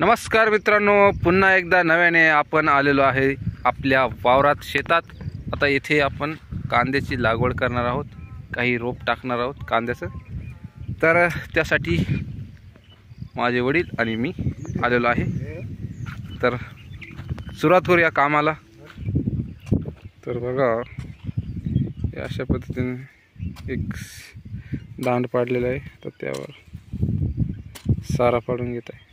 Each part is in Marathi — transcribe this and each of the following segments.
नमस्कार मित्रांनो, पुन्हा एकदा नव्याने आपण आलेलो आहे आपल्या वावरात शेतात। आता इथे आपण कांद्याची लागवड करणार आहोत, काही रोप टाकणार आहोत कांद्याचं। तर त्यासाठी माझे वडील आणि मी आलेलो आहे। तर सुरुवात करूया कामाला। तर बघा, अशा पद्धतीने एक दांड पाडलेला आहे, तर त्यावर सारा पाडून घेत आहे।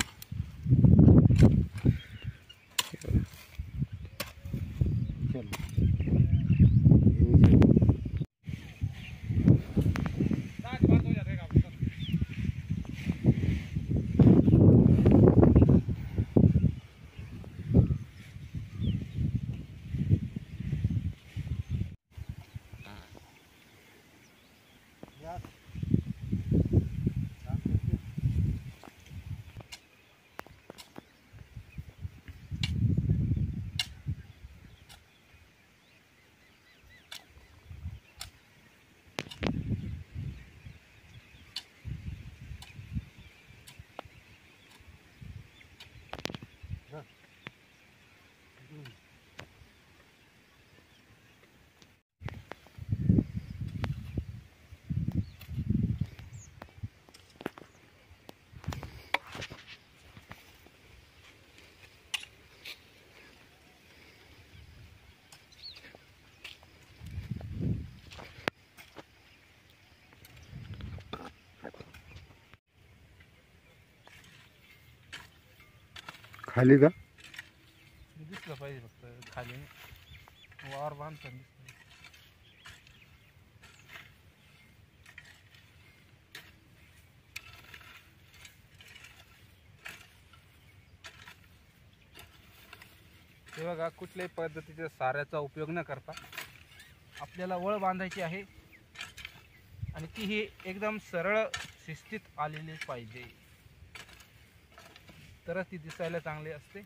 खाली का दिसलं पाहिजे, फक्त खाली वावर बांधताना दिसलं। हे बघा, कुठल्याही पद्धतीच्या साऱ्याचा उपयोग न करता आपल्याला वळ बांधायची आहे आणि ती ही एकदम सरळ शिस्तीत आलेली पाहिजे, तरच ती दिसायला चांगली असते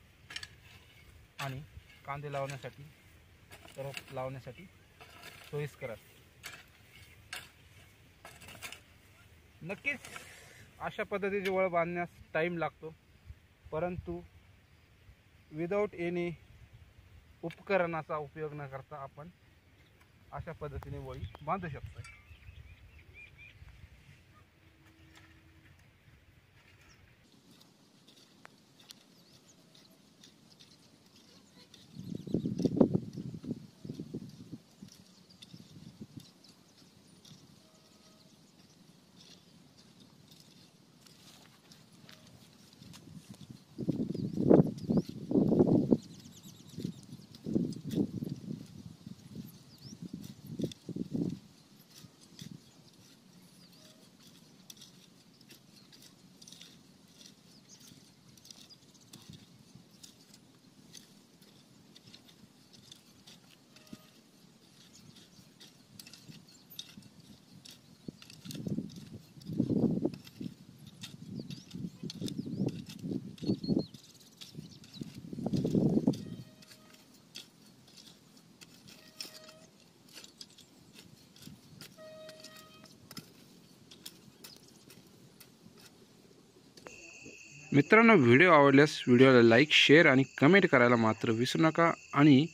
आणि कांदे लावण्यासाठी रोप लावण्यासाठी सोयीस्कर असते। नक्कीच अशा पद्धतीची वळ बांधण्यास टाईम लागतो, परंतु विदाऊट एनी उपकरणाचा उपयोग न करता आपण अशा पद्धतीने वळी बांधू शकतो। मित्रांनो, व्हिडिओ आवडल्यास व्हिडिओला लाईक, शेअर आणि कमेंट करायला मात्र विसरू नका आणि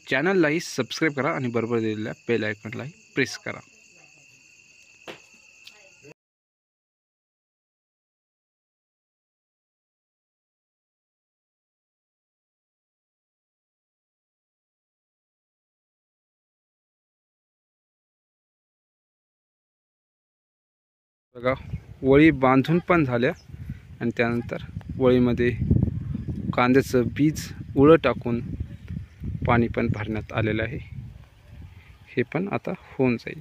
चॅनललाही सबस्क्राईब करा आणि बरोबर दिलेल्या बेल आयकॉनलाही प्रेस करा। बघा, वळी बांधून पण झाल्या आणि त्यानंतर वळीमध्ये कांद्याचं बीज उळं टाकून पाणी पण भरण्यात आलेलं आहे। हे पण आता होऊन जाईल।